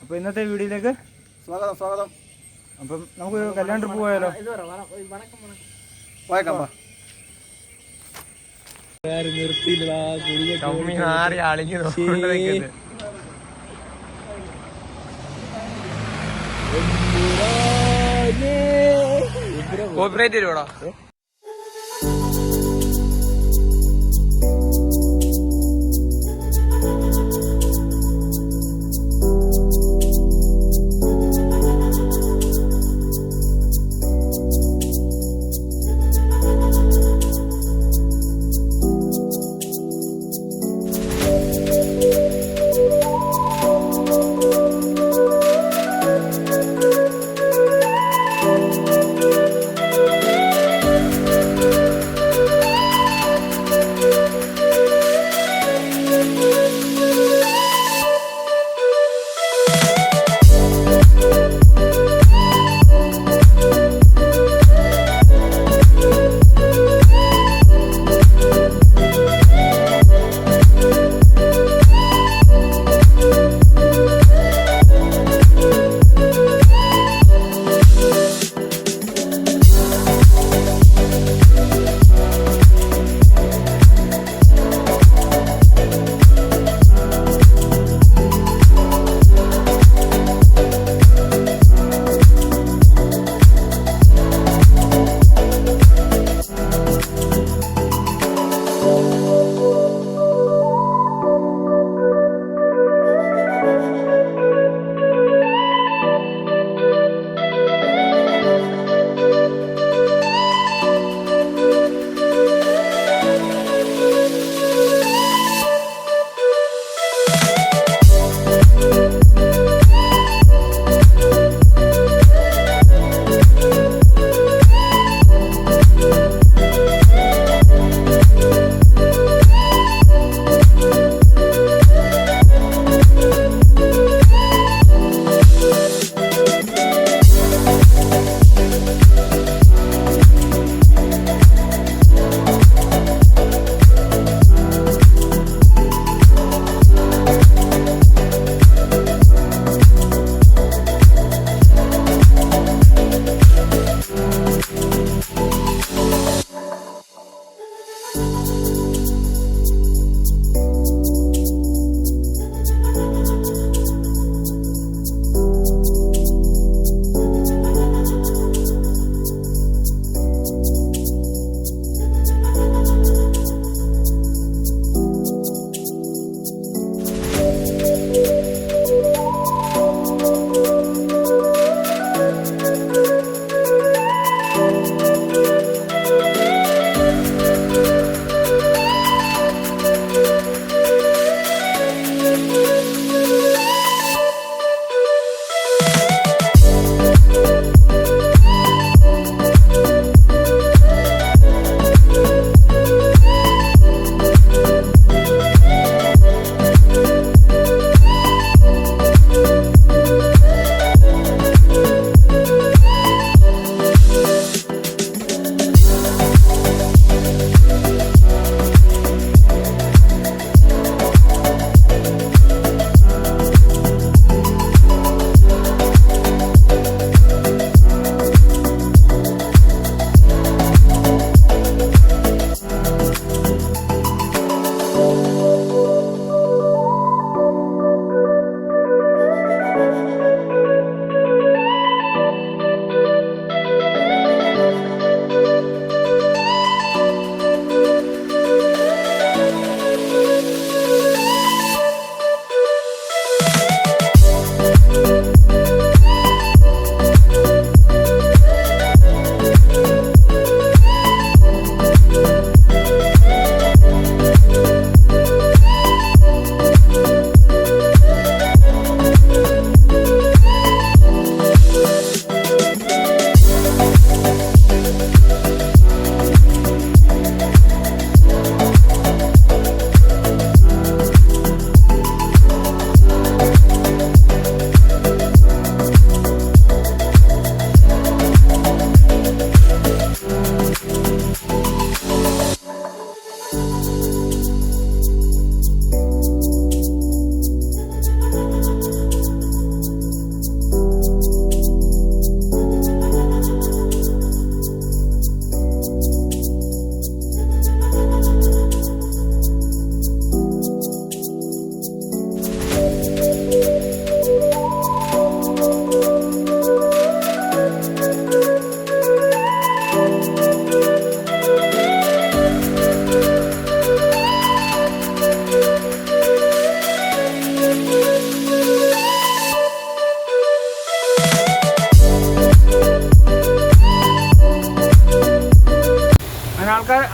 അപ്പോൾ ഇന്നത്തെ വീഡിയോയിലേക്ക് സ്വാഗതം. അപ്പം നമുക്ക് കല്യാണ ട്രിപ്പ് പോയാലോ? പോയേക്കാം. കോപ്പറേറ്റ് വരുവാടാ.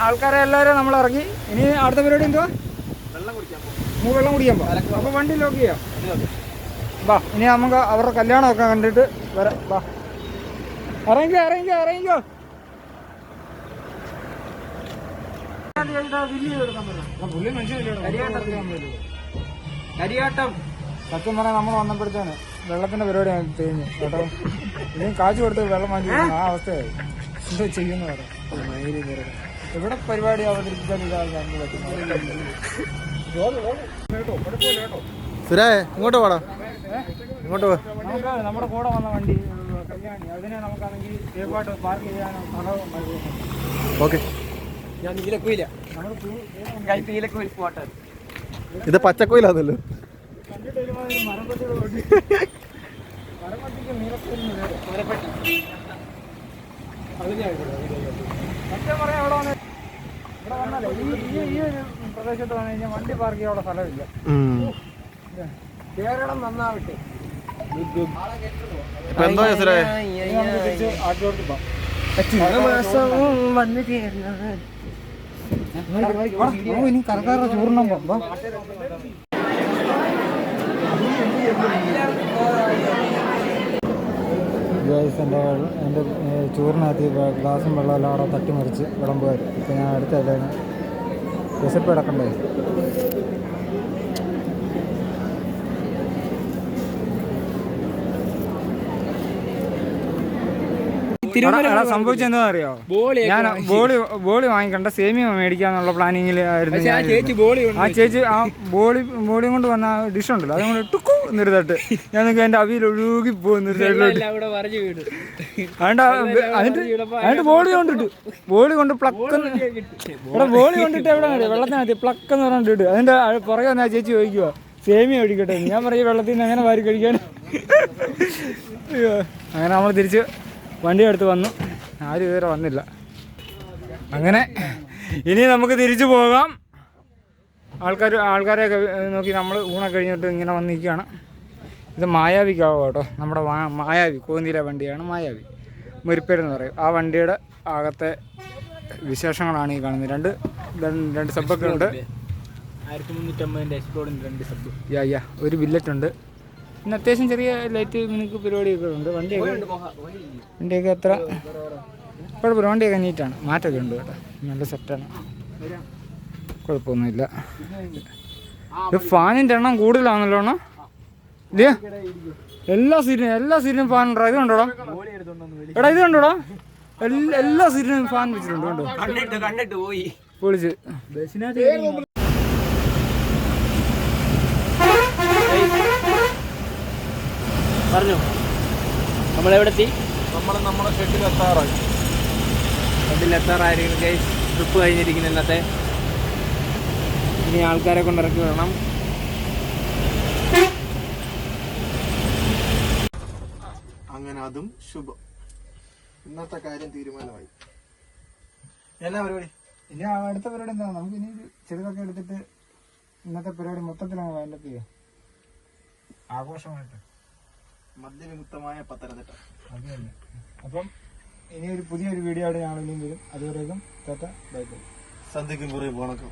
ആൾക്കാരെ എല്ലാവരും നമ്മൾ ഇറക്കി. ഇനി അടുത്ത പരിപാടി എന്തുവാ? വെള്ളം കുടിക്കാൻ പോകാം. അപ്പോൾ വണ്ടി ലോക്ക് ചെയ്യാം. വാ, ഇനി നമുക്ക് അവരുടെ കല്യാണമൊക്കെ കണ്ടിട്ട് വരാം. വാ, ഇറങ്ങിക്കോ. കരിയാട്ടം സത്യം പറഞ്ഞാൽ നമ്മൾ വന്നപ്പോഴത്തേന് വെള്ളത്തിന്റെ പരിപാടി കഴിഞ്ഞു കേട്ടോ. ഇനിയും കാശ് കൊടുത്ത് വെള്ളം വാങ്ങി ആ അവസ്ഥയായി. എന്താ ചെയ്യുന്ന പറയാം. എവിടെ പരിപാടി അവതരിപ്പിച്ചാൽ സുരേ ഇങ്ങോട്ട് പോടാ. ഇങ്ങോട്ട് പോ. നമുക്ക് നമ്മുടെ കൂടെ വന്ന വണ്ടി കല്യാണി, അതിനെ നമുക്കാണെങ്കിൽ സേഫായിട്ട് പാർക്ക് ചെയ്യാനോ സ്ഥലവും നൽകുന്നു. ഓക്കെ. ഞാൻ നീലക്കുയില്ല, നീലക്കുയിൽ പോട്ടെ. ഇത് പച്ചക്കുയിലാന്നല്ലോ. കണ്ടിട്ട് ഒരുമാതിരി മരപ്പട്ടിക്ക് നീലക്കുയിലിന് മരപ്പട്ടി. സത്യം പറയാം, ഇവിടെ വന്നാലേ ഈ ഒരു പ്രദേശത്ത് വന്നു കഴിഞ്ഞാൽ വണ്ടി പാർക്ക് ചെയ്യാനുള്ള സ്ഥലമില്ല. കേരളം നന്നാവട്ടെ. ഇനി കറക്കാരുടെ ചൂർണ്ണം പോകുമ്പോ എൻ്റെ ചോറിനകത്ത് ഗ്ലാസും വെള്ളമെല്ലാം അവിടെ തട്ടിമറിച്ച് വിളമ്പുമായിരുന്നു. ഇപ്പം ഞാൻ അടുത്തല്ലേ വിശപ്പ് കിടക്കണ്ടേ. സംഭവിച്ചെന്താ അറിയോ? ഞാൻ ബോളി വാങ്ങിക്കണ്ട, സേമിയ മേടിക്കാന്നുള്ള പ്ലാനിങ്ങിൽ ആയിരുന്നു. ആ ചേച്ചി ആ ബോളിയും കൊണ്ട് വന്ന ഡിഷ് ഉണ്ടല്ലോ, അതുകൊണ്ട് ടുക്കു നിർത്തട്ട് ഞാൻ നിങ്ങൾക്ക് എൻ്റെ അവിയിൽ ഒഴുകി പോകുന്ന അതിന്റെ ബോളി കൊണ്ട് പ്ലക്കെന്ന് ഇവിടെ ബോളി കൊണ്ടിട്ട് എവിടെ വെള്ളത്തിനകത്ത് പ്ലക്കെന്ന് പറഞ്ഞിട്ട് അതിന്റെ പുറകെ വന്ന് ആ ചേച്ചി ചോദിക്കുക സേമിയ ഒഴിക്കട്ടെ. ഞാൻ പറയും വെള്ളത്തിൽ നിന്ന് എങ്ങനെ വാരി കഴിക്കാൻ. അങ്ങനെ നമ്മൾ തിരിച്ച് വണ്ടി എടുത്ത് വന്നു. ആരും ഇതുവരെ വന്നില്ല. അങ്ങനെ ഇനി നമുക്ക് തിരിച്ചു പോകാം. ആൾക്കാരെയൊക്കെ നോക്കി നമ്മൾ ഊണൊക്കെ കഴിഞ്ഞിട്ട് ഇങ്ങനെ വന്നിരിക്കുകയാണ്. ഇത് മായാവിക്കാവും കേട്ടോ. നമ്മുടെ മായാവി കോന്നിയിലെ വണ്ടിയാണ് മായാവി, മുരിപ്പേരെന്ന് പറയും. ആ വണ്ടിയുടെ അകത്തെ വിശേഷങ്ങളാണ് ഈ കാണുന്നത്. രണ്ട് സബ്ബൊക്കെ ഉണ്ട്. 1350 എക്സ്പ്ലോഡിൻ്റെ 2 സബ്. യാ ഒരു ബില്ലറ്റ് ഉണ്ട്. പിന്നെ അത്യാവശ്യം ചെറിയ ലൈറ്റ് മിനുക്ക് പരിപാടിയൊക്കെ ഉണ്ട്. വണ്ടിയൊക്കെ അത്ര കുഴപ്പമില്ല. വണ്ടിയൊക്കെ നീറ്റാണ്, മാറ്റമൊക്കെ ഉണ്ട് കേട്ടോ. നല്ല സെറ്റാണ്, കുഴപ്പമൊന്നുമില്ല. ഇത് ഫാനിൻ്റെ എണ്ണം കൂടുതലാണല്ലോ അണ്ണാ. ഇല്ലേ, എല്ലാ സീറ്റിനും ഫാൻ ഉണ്ടോ? ഇത് കണ്ടോടാ എടാ, ഇത് കണ്ടോടാ, എല്ലാ സീറ്റിനും ഫാൻ വെച്ചിട്ടുണ്ട്. കണ്ടോ, പൊളിച്ച്. പറഞ്ഞോ, നമ്മളെവിടെത്തി? നമ്മളെ ഷെഡിലെത്താറായിരിക്കും ഗൈസ്. ട്രിപ്പ് കഴിഞ്ഞിരിക്കുന്നു ഇന്നത്തെ. ഇനി ആൾക്കാരെ കൊണ്ടിറക്കി വരണം. അങ്ങനെ അതും ശുഭം. ഇന്നത്തെ കാര്യം തീരുമാനമായി. എന്നാ പരിപാടി? ഇനി അടുത്ത പരിപാടി എന്താ? നമുക്ക് ഇനി ചെറുതൊക്കെ എടുത്തിട്ട് ഇന്നത്തെ പരിപാടി മൊത്തത്തിലാണ് വൈൻഡപ്പ് ചെയ്യുക, ആഘോഷമായിട്ട്. മദ്യവിമുക്തമായ പത്തനംതിട്ട. അത് തന്നെ. അപ്പം ഇനി ഒരു പുതിയൊരു വീഡിയോ ആയിട്ട് ഞങ്ങൾ ഇനിയും വരും. അതുവരേക്കും ബൈ ബൈ. സന്ധ്യക്കും കുറേ വണക്കം.